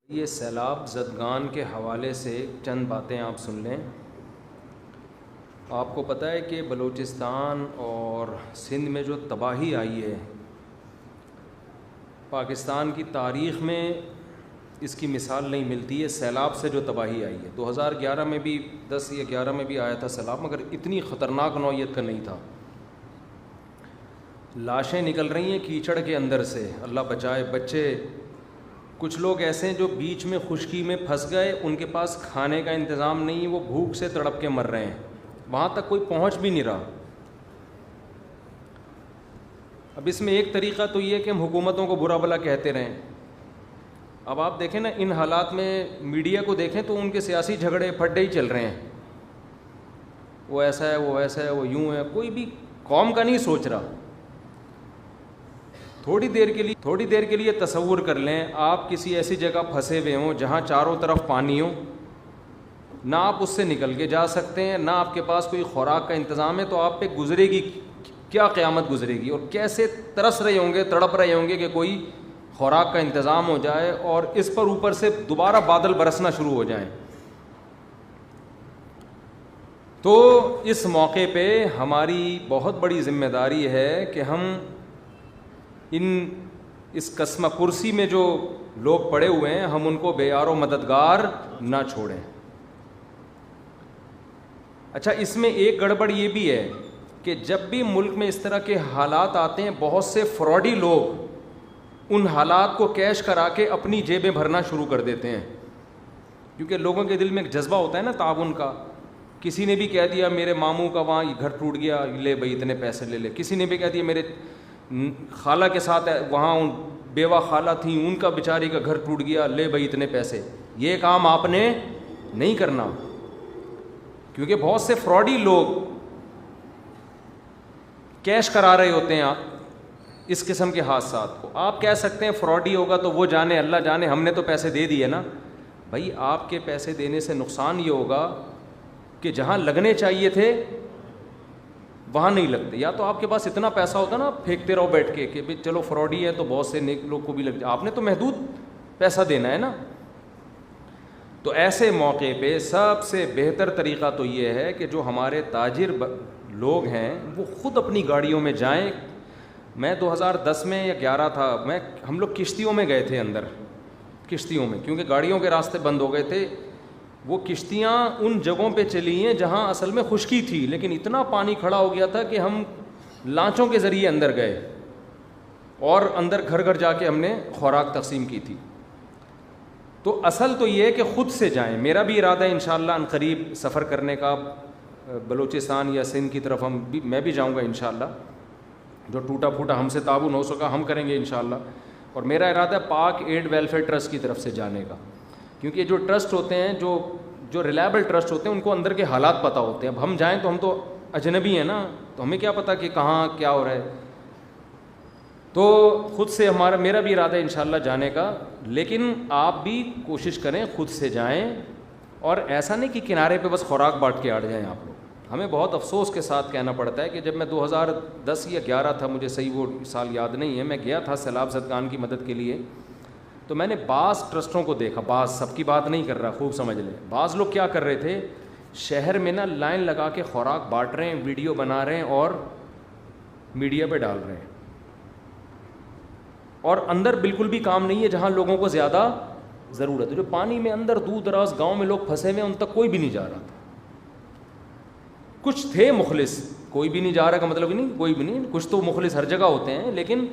یہ سیلاب زدگان کے حوالے سے چند باتیں آپ سن لیں۔ آپ کو پتہ ہے کہ بلوچستان اور سندھ میں جو تباہی آئی ہے، پاکستان کی تاریخ میں اس کی مثال نہیں ملتی ہے۔ سیلاب سے جو تباہی آئی ہے 2011 میں بھی 10 یا 11 میں بھی آیا تھا سیلاب، مگر اتنی خطرناک نوعیت کا نہیں تھا۔ لاشیں نکل رہی ہیں کیچڑ کے اندر سے، اللہ بچائے۔ بچے، کچھ لوگ ایسے ہیں جو بیچ میں خشکی میں پھنس گئے، ان کے پاس کھانے کا انتظام نہیں، وہ بھوک سے تڑپ کے مر رہے ہیں، وہاں تک کوئی پہنچ بھی نہیں رہا۔ اب اس میں ایک طریقہ تو یہ ہے کہ ہم حکومتوں کو برا بھلا کہتے رہیں۔ اب آپ دیکھیں نا، ان حالات میں میڈیا کو دیکھیں تو ان کے سیاسی جھگڑے پھڈے ہی چل رہے ہیں، وہ ایسا ہے، وہ ایسا ہے، وہ یوں ہے، کوئی بھی قوم کا نہیں سوچ رہا۔ تھوڑی دیر کے لیے تصور کر لیں، آپ کسی ایسی جگہ پھنسے ہوئے ہوں جہاں چاروں طرف پانی ہو، نہ آپ اس سے نکل کے جا سکتے ہیں، نہ آپ کے پاس کوئی خوراک کا انتظام ہے، تو آپ پہ گزرے گی کیا قیامت گزرے گی، اور کیسے ترس رہے ہوں گے، تڑپ رہے ہوں گے کہ کوئی خوراک کا انتظام ہو جائے اور اس پر اوپر سے دوبارہ بادل برسنا شروع ہو جائیں۔ تو اس موقع پہ ہماری بہت بڑی ذمہ داری ہے کہ ہم اس قسمہ کرسی میں جو لوگ پڑے ہوئے ہیں، ہم ان کو بے یار و مددگار نہ چھوڑیں۔ اچھا، اس میں ایک گڑبڑ یہ بھی ہے کہ جب بھی ملک میں اس طرح کے حالات آتے ہیں، بہت سے فراڈی لوگ ان حالات کو کیش کرا کے اپنی جیبیں بھرنا شروع کر دیتے ہیں، کیونکہ لوگوں کے دل میں ایک جذبہ ہوتا ہے نا تعاون کا۔ کسی نے بھی کہہ دیا میرے ماموں کا وہاں گھر ٹوٹ گیا، لے بھائی اتنے پیسے لے لے۔ کسی نے بھی کہہ دیا میرے خالہ کے ساتھ وہاں بیوہ خالہ تھیں، ان کا بیچاری کا گھر ٹوٹ گیا، لے بھائی اتنے پیسے۔ یہ کام آپ نے نہیں کرنا، کیونکہ بہت سے فراڈی لوگ کیش کرا رہے ہوتے ہیں اس قسم کے حادثات کو۔ آپ کہہ سکتے ہیں فراڈی ہوگا تو وہ جانے، اللہ جانے، ہم نے تو پیسے دے دیے نا۔ بھائی آپ کے پیسے دینے سے نقصان یہ ہوگا کہ جہاں لگنے چاہیے تھے وہاں نہیں لگتے۔ یا تو آپ کے پاس اتنا پیسہ ہوتا نا، آپ پھینکتے رہو بیٹھ کے کہ بھئی چلو فراڈی ہے تو بہت سے نیک لوگ کو بھی لگ جائے، آپ نے تو محدود پیسہ دینا ہے نا۔ تو ایسے موقع پہ سب سے بہتر طریقہ تو یہ ہے کہ جو ہمارے تاجر لوگ ہیں وہ خود اپنی گاڑیوں میں جائیں۔ میں 2010 میں یا 11 تھا، ہم لوگ کشتیوں میں گئے تھے، اندر کشتیوں میں، کیونکہ گاڑیوں کے راستے بند ہو گئے تھے۔ وہ کشتیاں ان جگہوں پہ چلی ہیں جہاں اصل میں خشکی تھی، لیکن اتنا پانی کھڑا ہو گیا تھا کہ ہم لانچوں کے ذریعے اندر گئے اور اندر گھر گھر جا کے ہم نے خوراک تقسیم کی تھی۔ تو اصل تو یہ ہے کہ خود سے جائیں۔ میرا بھی ارادہ ہے انشاءاللہ عنقریب سفر کرنے کا، بلوچستان یا سندھ کی طرف میں بھی جاؤں گا انشاءاللہ۔ جو ٹوٹا پھوٹا ہم سے تعاون ہو سکا ہم کریں گے انشاءاللہ، اور میرا ارادہ ہے پاک ایڈ ویلفیئر ٹرسٹ کی طرف سے جانے کا، کیونکہ یہ جو ٹرسٹ ہوتے ہیں، جو ریلائبل ٹرسٹ ہوتے ہیں، ان کو اندر کے حالات پتہ ہوتے ہیں۔ اب ہم جائیں تو ہم تو اجنبی ہیں نا، تو ہمیں کیا پتہ کہ کہاں کیا ہو رہا ہے۔ تو خود سے میرا بھی ارادہ ہے انشاءاللہ جانے کا، لیکن آپ بھی کوشش کریں خود سے جائیں، اور ایسا نہیں کہ کنارے پہ بس خوراک بانٹ کے اڑ جائیں آپ لوگ۔ ہمیں بہت افسوس کے ساتھ کہنا پڑتا ہے کہ جب میں 2010 یا 11 تھا، مجھے صحیح وہ سال یاد نہیں ہے، میں گیا تھا سیلاب زدگان کی مدد کے لیے، تو میں نے بعض ٹرسٹوں کو دیکھا، بعض، سب کی بات نہیں کر رہا، خوب سمجھ لیں۔ بعض لوگ کیا کر رہے تھے، شہر میں نا لائن لگا کے خوراک بانٹ رہے ہیں، ویڈیو بنا رہے ہیں اور میڈیا پہ ڈال رہے ہیں، اور اندر بالکل بھی کام نہیں ہے جہاں لوگوں کو زیادہ ضرورت ہے۔ جو پانی میں اندر دور دراز گاؤں میں لوگ پھنسے ہوئے ہیں، ان تک کوئی بھی نہیں جا رہا تھا۔ کچھ تھے مخلص، کوئی بھی نہیں جا رہا کا مطلب نہیں کوئی بھی نہیں، کچھ تو مخلص ہر جگہ ہوتے ہیں، لیکن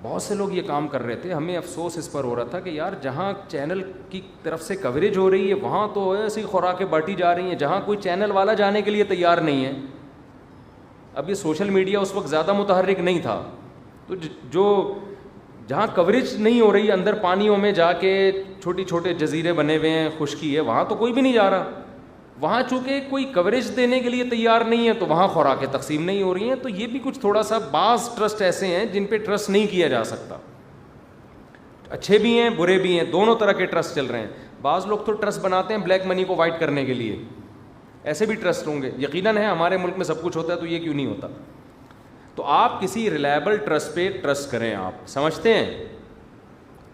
بہت سے لوگ یہ کام کر رہے تھے۔ ہمیں افسوس اس پر ہو رہا تھا کہ یار جہاں چینل کی طرف سے کوریج ہو رہی ہے وہاں تو ایسی خوراکیں بانٹی جا رہی ہیں جہاں کوئی چینل والا جانے کے لیے تیار نہیں ہے۔ اب یہ سوشل میڈیا اس وقت زیادہ متحرک نہیں تھا، تو جو جہاں کوریج نہیں ہو رہی، اندر پانیوں میں جا کے چھوٹی چھوٹے جزیرے بنے ہوئے ہیں، خشکی ہے، وہاں تو کوئی بھی نہیں جا رہا۔ وہاں چونکہ کوئی کوریج دینے کے لیے تیار نہیں ہے تو وہاں خوراکیں تقسیم نہیں ہو رہی ہیں۔ تو یہ بھی کچھ تھوڑا سا، بعض ٹرسٹ ایسے ہیں جن پہ ٹرسٹ نہیں کیا جا سکتا، اچھے بھی ہیں برے بھی ہیں، دونوں طرح کے ٹرسٹ چل رہے ہیں۔ بعض لوگ تو ٹرسٹ بناتے ہیں بلیک منی کو وائٹ کرنے کے لیے، ایسے بھی ٹرسٹ ہوں گے، یقیناً ہے، ہمارے ملک میں سب کچھ ہوتا ہے تو یہ کیوں نہیں ہوتا۔ تو آپ کسی ریلائبل ٹرسٹ پہ ٹرسٹ کریں، آپ سمجھتے ہیں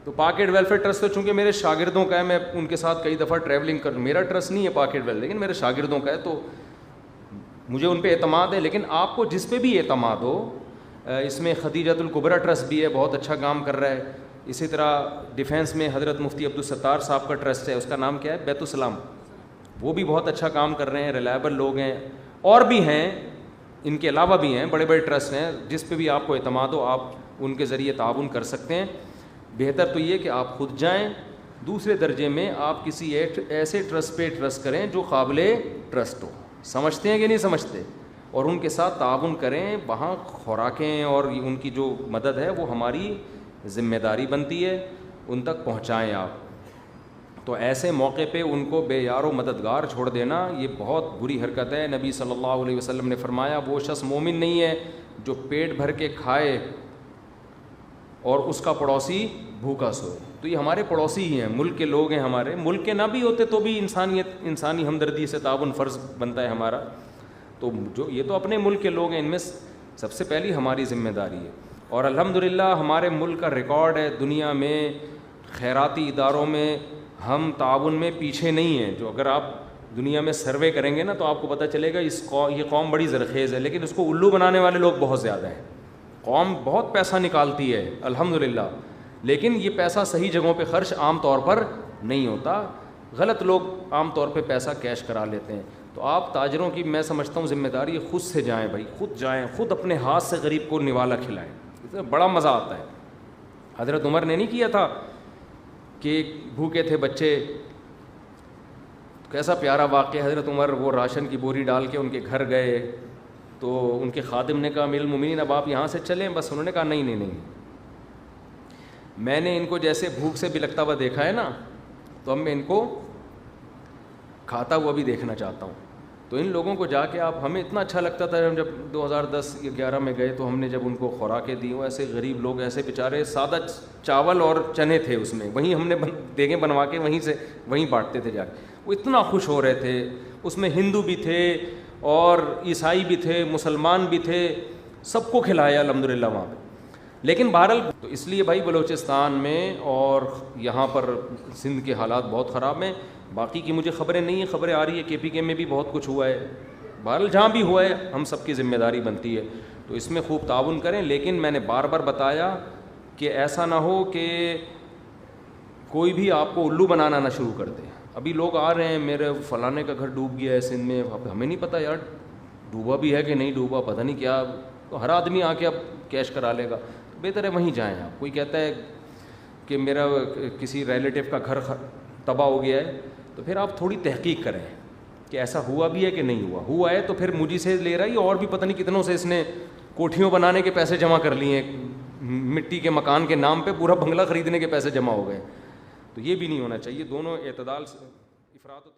تو پاکٹ ویلفیئر ٹرسٹ تو چونکہ میرے شاگردوں کا ہے، میں ان کے ساتھ کئی دفعہ ٹریولنگ کر، میرا ٹرسٹ نہیں ہے پاکٹ ویل، لیکن میرے شاگردوں کا ہے، تو مجھے ان پہ اعتماد ہے. لیکن آپ کو جس پہ بھی اعتماد ہو، اس میں خدیجۃ الکبریٰ ٹرسٹ بھی ہے، بہت اچھا کام کر رہا ہے. اسی طرح ڈیفینس میں حضرت مفتی عبدالستار صاحب کا ٹرسٹ ہے، اس کا نام کیا ہے، بیت السلام، وہ بھی بہت اچھا کام کر رہے ہیں، ریلائبل لوگ ہیں. اور بھی ہیں، ان کے علاوہ بھی ہیں، بڑے بڑے ٹرسٹ ہیں، جس پہ بھی آپ کو اعتماد ہو آپ ان کے ذریعے تعاون کر سکتے ہیں. بہتر تو یہ کہ آپ خود جائیں. دوسرے درجے میں آپ کسی ایسے ٹرسٹ پہ ٹرسٹ کریں جو قابل ٹرسٹ ہو. سمجھتے ہیں کہ نہیں سمجھتے؟ اور ان کے ساتھ تعاون کریں. وہاں خوراکیں اور ان کی جو مدد ہے وہ ہماری ذمہ داری بنتی ہے، ان تک پہنچائیں آپ. تو ایسے موقع پہ ان کو بے یار و مددگار چھوڑ دینا یہ بہت بری حرکت ہے. نبی صلی اللہ علیہ وسلم نے فرمایا وہ شخص مومن نہیں ہے جو پیٹ بھر کے کھائے اور اس کا پڑوسی بھوکا سوئے. تو یہ ہمارے پڑوسی ہی ہیں، ملک کے لوگ ہیں ہمارے. ملک کے نہ بھی ہوتے تو بھی انسانی ہمدردی سے تعاون فرض بنتا ہے ہمارا. تو جو یہ تو اپنے ملک کے لوگ ہیں، ان میں سب سے پہلی ہماری ذمہ داری ہے. اور الحمدللہ ہمارے ملک کا ریکارڈ ہے دنیا میں خیراتی اداروں میں، ہم تعاون میں پیچھے نہیں ہیں. جو اگر آپ دنیا میں سروے کریں گے نا تو آپ کو پتہ چلے گا یہ قوم بڑی زرخیز ہے، لیکن اس کو الو بنانے والے لوگ بہت زیادہ ہیں. قوم بہت پیسہ نکالتی ہے الحمدللہ، لیکن یہ پیسہ صحیح جگہوں پہ خرچ عام طور پر نہیں ہوتا. غلط لوگ عام طور پہ پیسہ کیش کرا لیتے ہیں. تو آپ تاجروں کی میں سمجھتا ہوں ذمہ داری خود سے جائیں بھائی، خود جائیں، خود اپنے ہاتھ سے غریب کو نوالا کھلائیں. بڑا مزہ آتا ہے. حضرت عمر نے نہیں کیا تھا کہ بھوکے تھے بچے، کیسا پیارا واقعہ. حضرت عمر وہ راشن کی بوری ڈال کے ان کے گھر گئے تو ان کے خادم نے کہا امیر المومنین اب آپ یہاں سے چلیں. بس انہوں نے کہا نہیں نہیں نہیں، میں نے ان کو جیسے بھوک سے بلکتا ہوا دیکھا ہے نا، تو اب میں ان کو کھاتا ہوا بھی دیکھنا چاہتا ہوں. تو ان لوگوں کو جا کے آپ، ہمیں اتنا اچھا لگتا تھا جب 2010-11 میں گئے تو ہم نے جب ان کو خوراکیں دی. وہ ایسے غریب لوگ، ایسے بیچارے سادہ چاول اور چنے تھے اس میں، وہیں ہم نے دیگیں بنوا کے وہیں بانٹتے تھے جا کے. وہ اتنا خوش ہو رہے تھے. اس میں ہندو بھی تھے اور عیسائی بھی تھے، مسلمان بھی تھے، سب کو کھلایا الحمدللہ وہاں پہ. لیکن بہرحال تو اس لیے بھائی بلوچستان میں اور یہاں پر سندھ کے حالات بہت خراب ہیں. باقی کی مجھے خبریں نہیں ہیں، خبریں آ رہی ہے KPK میں بھی بہت کچھ ہوا ہے. بہرحال جہاں بھی ہوا ہے ہم سب کی ذمہ داری بنتی ہے، تو اس میں خوب تعاون کریں. لیکن میں نے بار بار بتایا کہ ایسا نہ ہو کہ کوئی بھی آپ کو الو بنانا نہ شروع کر دے. ابھی لوگ آ رہے ہیں میرے فلانے کا گھر ڈوب گیا ہے سندھ میں. اب ہمیں نہیں پتہ یار ڈوبا بھی ہے کہ نہیں ڈوبا، پتہ نہیں کیا. تو ہر آدمی آ کے اب کیش کرا لے گا. بہتر ہے وہیں جائیں آپ. کوئی کہتا ہے کہ میرا کسی ریلیٹیو کا گھر تباہ ہو گیا ہے، تو پھر آپ تھوڑی تحقیق کریں کہ ایسا ہوا بھی ہے کہ نہیں ہوا ہے تو پھر مجھے سے لے رہا ہے، اور بھی پتہ نہیں کتنوں سے اس نے کوٹھیوں بنانے کے پیسے جمع کر لیے ہیں، مٹی کے مکان کے نام پہ پورا بنگلہ خریدنے کے پیسے جمع ہو گئے. تو یہ بھی نہیں ہونا چاہیے. دونوں اعتدال سے، افراط و